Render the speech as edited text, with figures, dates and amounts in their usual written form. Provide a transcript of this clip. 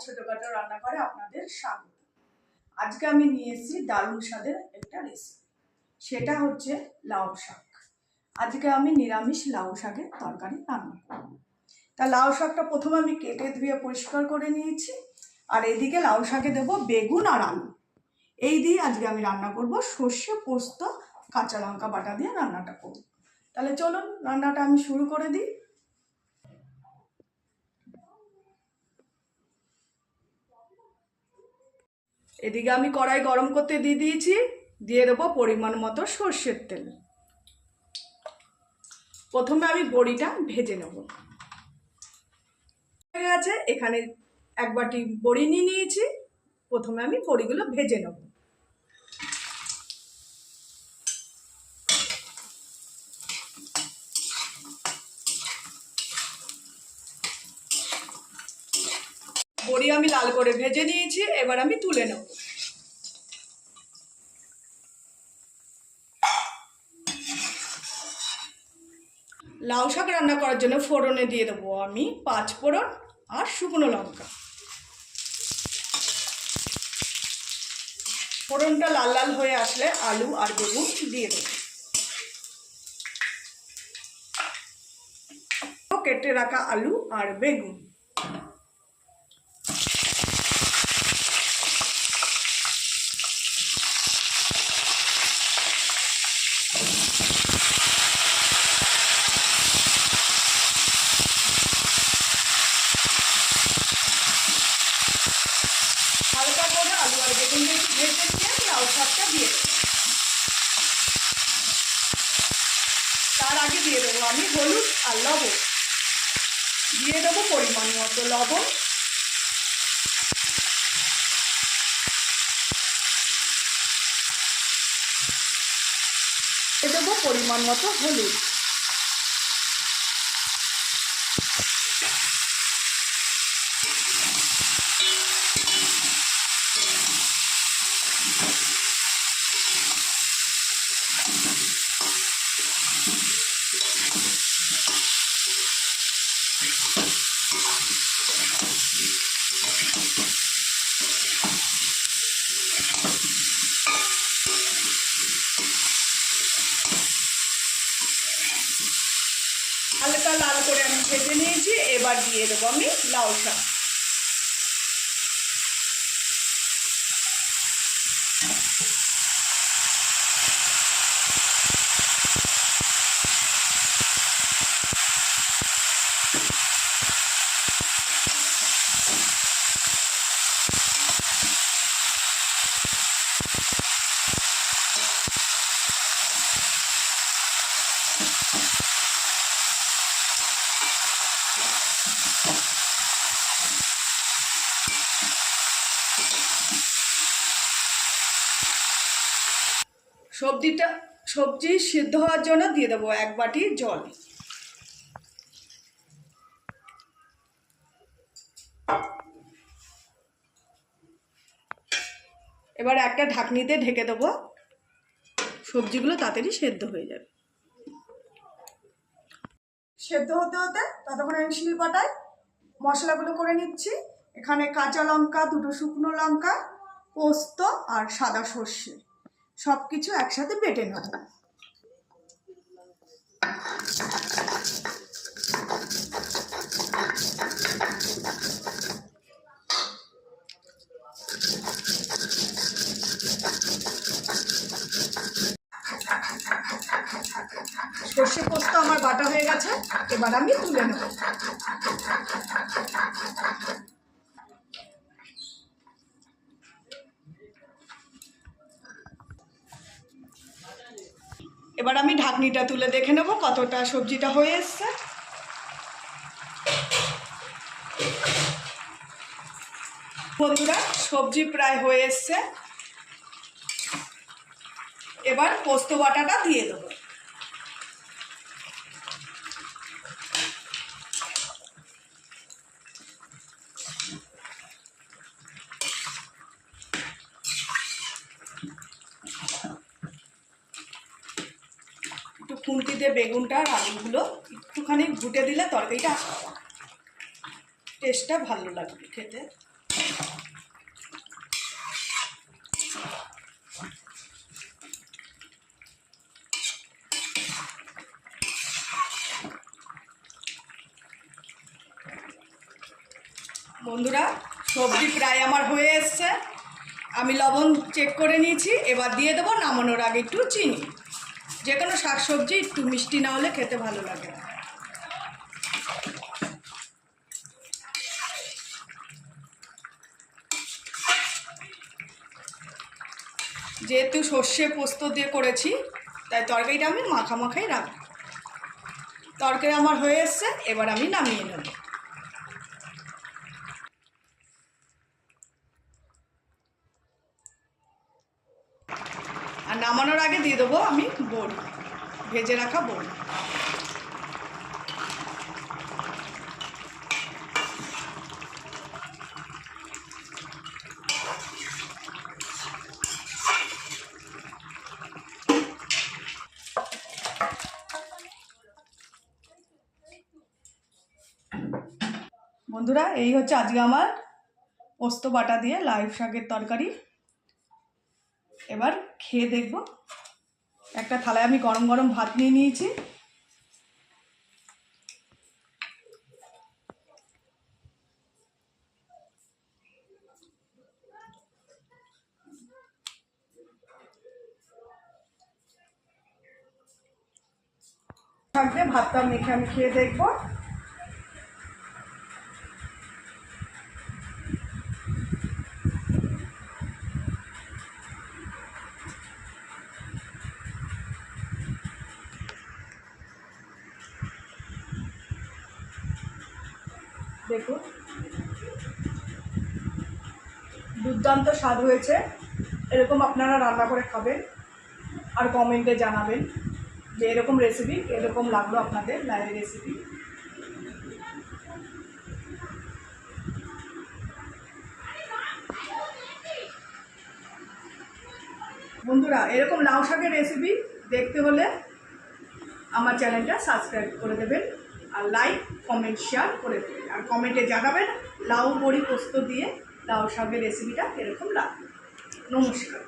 ছোটখাটো রান্নাঘরে আপনাদের স্বাগত। আজকে আমি নিয়ে এসেছি দারুণ স্বাদের একটা রেসিপি, সেটা হচ্ছে লাউ শাক। আজকে আমি নিরামিষ লাউ শাকের তরকারি রান্না করব। তা লাউ শাকটা প্রথমে আমি কেটে ধুয়ে পরিষ্কার করে নিয়েছি, আর এদিকে লাউ শাকে দেবো বেগুন আর আলু। এই দিয়ে আজকে আমি রান্না করব, সর্ষে পোস্ত কাঁচা লঙ্কা বাটা দিয়ে রান্নাটা করব। তাহলে চলুন রান্নাটা আমি শুরু করে দিই। এদিকে আমি কড়াই গরম করতে দিয়ে দিয়েছি, দিয়ে দেবো পরিমাণ মতো সর্ষের তেল। প্রথমে আমি বড়িটা ভেজে নেব। হয়ে গেছে, এখানে এক বাটি বড়ি নিয়ে নিয়েছি। প্রথমে আমি বড়িগুলো ভেজে নেব। বড়ি আমি লাল করে ভেজে নিয়েছি, এবার আমি তুলে নেব। লাউ শাক রান্না করার জন্য ফোড়নে দিয়ে দেবো আমি 5 ফোড়ন আর শুকনো লঙ্কা। ফোড়নটা লাল লাল হয়ে আসলে আলু আর বেগুন দিয়ে দেবো। কেটে রাখা আলু আর বেগুন হালকা করে আলু আর বেগুন ভেজে দিয়ে লাউ শাকটা দিয়ে দেবো। তার আগে দিয়ে দেবো আমি হলুদ আর লবণ, দিয়ে দেবো পরিমাণ মতো লবণ, দিয়ে দেবো পরিমাণ মতো হলুদ। হালকা লাল করে আমি ভেজে নিয়েছি, এবার দিয়ে দেবো আমি লাউ শাক। সবজি সিদ্ধ হওয়ার জন্য দিয়ে দেবো 1 বাটি জল। এবার একটা ঢাকনি দিয়ে ঢেকে দেবো, সবজিগুলো তাড়াতাড়ি সেদ্ধ হয়ে যাবে। সেদ্ধ হতে হতে ততক্ষণ আমি শিলপাটায় মশলাগুলো করে নিচ্ছি। এখানে কাঁচা লঙ্কা, 2টো শুকনো লঙ্কা, পোস্ত আর সাদা সর্ষে সব কিছু একসাথে বেটে নেব। সর্ষে পোস্ত আমার বাটা হয়ে গেছে, এবার আমি তুলে নেব। এবার আমি ঢাকনিটা তুলে দেখে নেব কতটা সবজিটা হয়ে এসছে। বন্ধুরা, সবজি প্রায় হয়ে এসছে, এবার পোস্ত বাটাটা দিয়ে দেবো। একটু খুন্তি দিয়ে বেগুনটা আর আলুগুলো একটুখানি ঘুটে দিলে তরকারিটা টেস্টটা ভালো লাগবে খেতে। বন্ধুরা, সবজি প্রায় আমার হয়ে এসছে। আমি লবণ চেক করে নিয়েছি। এবার দিয়ে দেবো নামানোর আগে একটু চিনি। যে কোনো শাকসবজি একটু মিষ্টি না হলে খেতে ভালো লাগে না। যেহেতু সর্ষে পোস্ত দিয়ে করেছি, তাই তরকারিটা আমি মাখামাখাই রাখবো। তরকারি আমার হয়ে এসছে, এবার আমি নামিয়ে নেব। আর নামানোর আগে দিয়ে দেবো আমি বড়ি, ভেজে রাখা বড়ি। বন্ধুরা, এই হচ্ছে আজকে আমার পোস্ত বাটা দিয়ে লাউ শাকের তরকারি। এবার খেয়ে দেখব। একটা থালায় আমি গরম গরম ভাত নিয়ে নিয়েছি। থাকবে ভাতটা মেখে আমি খেয়ে দেখব। দেখুন, দুর্দান্ত স্বাদ হয়েছে। এরকম আপনারা রান্না করে খাবেন আর কমেন্টে জানাবেন যে এরকম রেসিপি এরকম লাগলো আপনাদের লাউয়ের রেসিপি। বন্ধুরা, এরকম লাউ শাকের রেসিপি দেখতে হলে আমার চ্যানেলটা সাবস্ক্রাইব করে দেবেন, আর লাইক কমেন্ট শেয়ার করে দেবেন, আর কমেন্টে জানাবেন লাউ বড়ি পোস্ত দিয়ে লাউ শাকের রেসিপিটা এরকম লাগবে। নমস্কার।